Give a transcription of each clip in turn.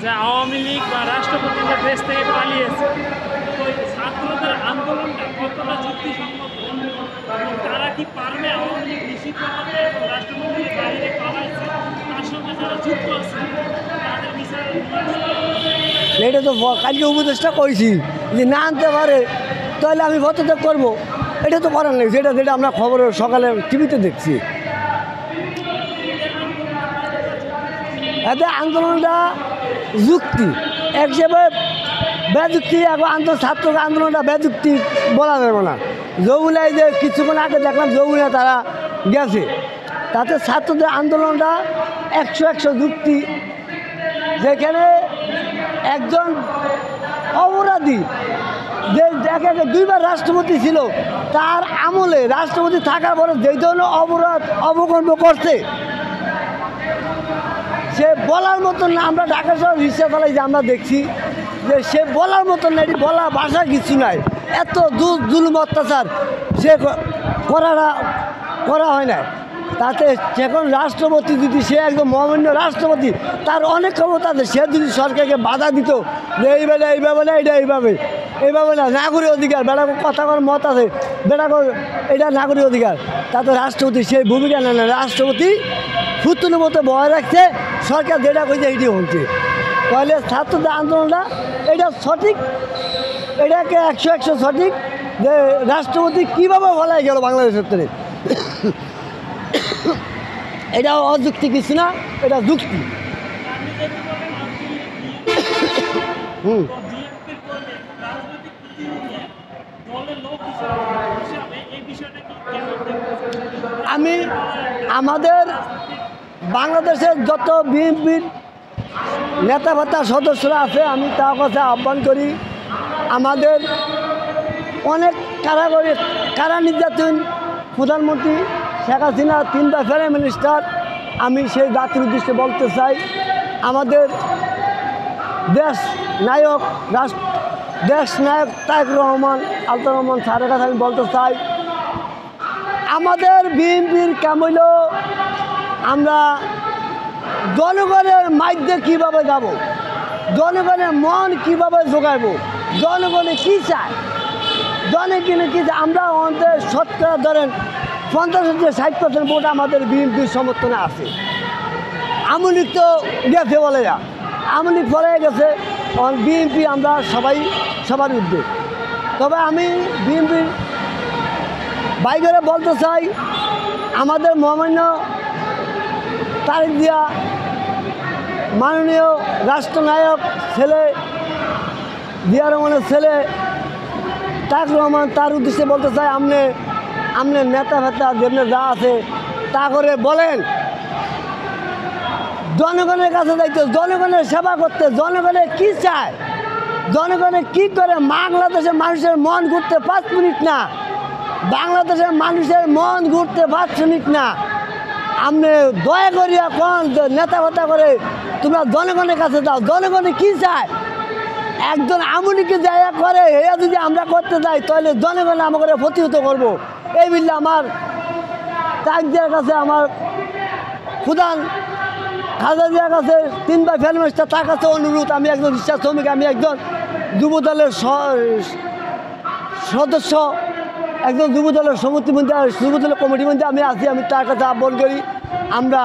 যে আওয়ামী লীগ বা রাষ্ট্রপতিদের দেশ থেকে পালিয়েছে, তো ছাত্রদের আন্দোলনটা কতটা যুক্তিসম্মত? তারা কি পারবে আওয়ামী লীগ নিষিদ্ধ করতে এবং রাষ্ট্রপতির বাইরে পালাইছে তার সঙ্গে যারা যুক্ত আছে তাদের বিচার? এটা তো কালকে উপদেশটা করেছি যে না আনতে পারে তাহলে আমি পদত্যাগ করবো। এটা তো করার নেই, যেটা যেটা আমরা খবরে সকালে টিভিতে দেখছি। এতে আন্দোলনটা যুক্তি এক হিসেবে বেযুক্তি, এখন ছাত্র আন্দোলনটা বেযুক্তি বলা যাবে না। যমুনায় যে কিছুক্ষণ আগে দেখলাম যমুনায় তারা গেছে, তাতে ছাত্রদের আন্দোলনটা 100 যুক্তি। যেখানে একজন অপরাধী যে একে দুইবার রাষ্ট্রপতি ছিল, তার আমলে রাষ্ট্রপতি থাকার পরে যেই ধরনের অপরাধ অবকর্ম করছে সে বলার মতন না। আমরা ঢাকা শহর রিক্সা চালাই যে আমরা দেখছি যে সে বলার মতন না, এটি বলা ভাষা কিছু নাই। এত জুলুম অত্যাচার সে করা হয় না। তাতে যখন রাষ্ট্রপতি যদি সে একদম মহামান্য রাষ্ট্রপতি, তার অনেক ক্ষমতা আছে, সে যদি সরকারকে বাধা দিত যে এইভাবে না, এটা এইভাবে না, নাগরিক অধিকার বেড়াকে কথা করার মত আছে, বেড়াকে এটা নাগরিক অধিকার, তাতে রাষ্ট্রপতি সেই ভূমিকা নেয় না। রাষ্ট্রপতি ফুতুনের মতো ভয় রাখছে, সরকার যেটা কইছে এইটি হচ্ছে। তাহলে ছাত্রদের আন্দোলনটা এটা সঠিক, এটাকে 100 সঠিক যে রাষ্ট্রপতি কীভাবে বলাই গেল বাংলাদেশের থেকে। এটা অযুক্তি কিছু না, এটা যুক্তি। আমি আমাদের বাংলাদেশের যত বিএনপির নেতা সদস্যরা আছে, আমি তার কাছে আহ্বান করি, আমাদের অনেক কারা নির্যাতন প্রধানমন্ত্রী শেখ হাসিনা 3বার প্রাইম মিনিস্টার, আমি সেই জাতির উদ্দেশ্যে বলতে চাই, আমাদের দেশ নায়ক তারেক রহমান স্যারের কাছে আমি বলতে চাই, আমাদের বিএনপির কেমন আমরা জনগণের মাধ্যমে কীভাবে যাব, জনগণের মন কীভাবে জোগাইব, জনগণে কী চায়, জনগণে কী চায়। আমরা আমাদের শতকরা ধরেন 50-60% ভোট আমাদের বিএনপির সমর্থনে আছে। আওয়ামী লীগ তো গেছে বলে যা, আওয়ামী লীগ ফলে গেছে, বিএনপি আমরা সবার ঊর্ধ্বে। তবে আমি বিএনপির বাইরে বলতে চাই, আমাদের মহামান্য তারেক জিয়া মাননীয় রাষ্ট্রনায়ক ছেলে জিয়া রহমানের ছেলে তারেক রহমান, তার উদ্দেশ্যে বলতে চাই, আমনে নেতা যেমনি যা আছে তা করে বলেন, জনগণের কাছে যাইতে, জনগণের সেবা করতে, জনগণের কী চায়, জনগণের কী করে। বাংলাদেশের মানুষের মন ঘুরতে 5 মিনিট না, বাংলাদেশের মানুষের মন ঘুরতে 5 মিনিট না। আপনি দয়া করিয়া কোন নেতা করে তোমরা জনগণের কাছে যাও, জনগণে কী চায়। একজন আমলিকে জায়গা করে এরা যদি আমরা করতে যাই, তাহলে জনগণ আমাকে প্রতিহত করবো। এই বললে আমার তাকদের কাছে, আমার প্রধান খালেদা জিয়ার কাছে 3বার প্রাইম মিনিস্টার, তার কাছে অনুরোধ, আমি একজন রিক্সা শ্রমিক, আমি একজন যুবদলের সদস্য, একজন যুবদলের সমিতি মধ্যে, যুবদলের কমিটির মধ্যে আমি আছি, আমি তার কাছে আহ্বান করি, আমরা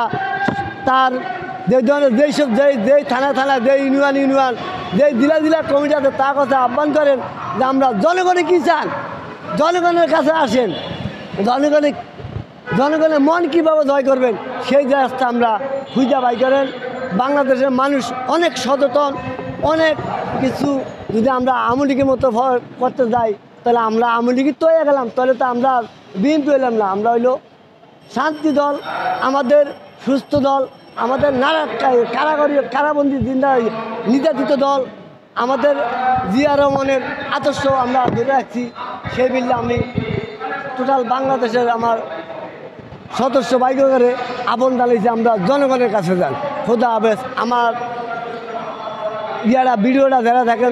তার যে ধরনের যেই থানা যেই ইউনিয়ন যেই জেলা কমিটি আছে তার কাছে আহ্বান করেন যে আমরা জনগণে কী চান, জনগণের কাছে আসেন, জনগণের মন কীভাবে জয় করবেন সেই রাস্তা আমরা খুঁজে বাই করেন। বাংলাদেশের মানুষ অনেক সচেতন, অনেক কিছু যদি আমরা আওয়ামী লীগের মতো করতে যাই, তাহলে আমরা আওয়ামী লীগই তো হয়ে গেলাম, তাহলে তো আমরা বিএনপি হইলাম না। আমরা হইল শান্তি দল, আমাদের সুস্থ দল, আমাদের কারাবন্দী নির্যাতিত দল, আমাদের জিয়া রহমানের আদর্শ আমরা ধরে রাখছি। সেই বিল্লে আমি টোটাল বাংলাদেশের আমার সদস্য বাইক করে আবন ডালিয়েছি, আমরা জনগণের কাছে যান। খোদা হাফেজ। আমার ভিডিওটা যারা দেখেন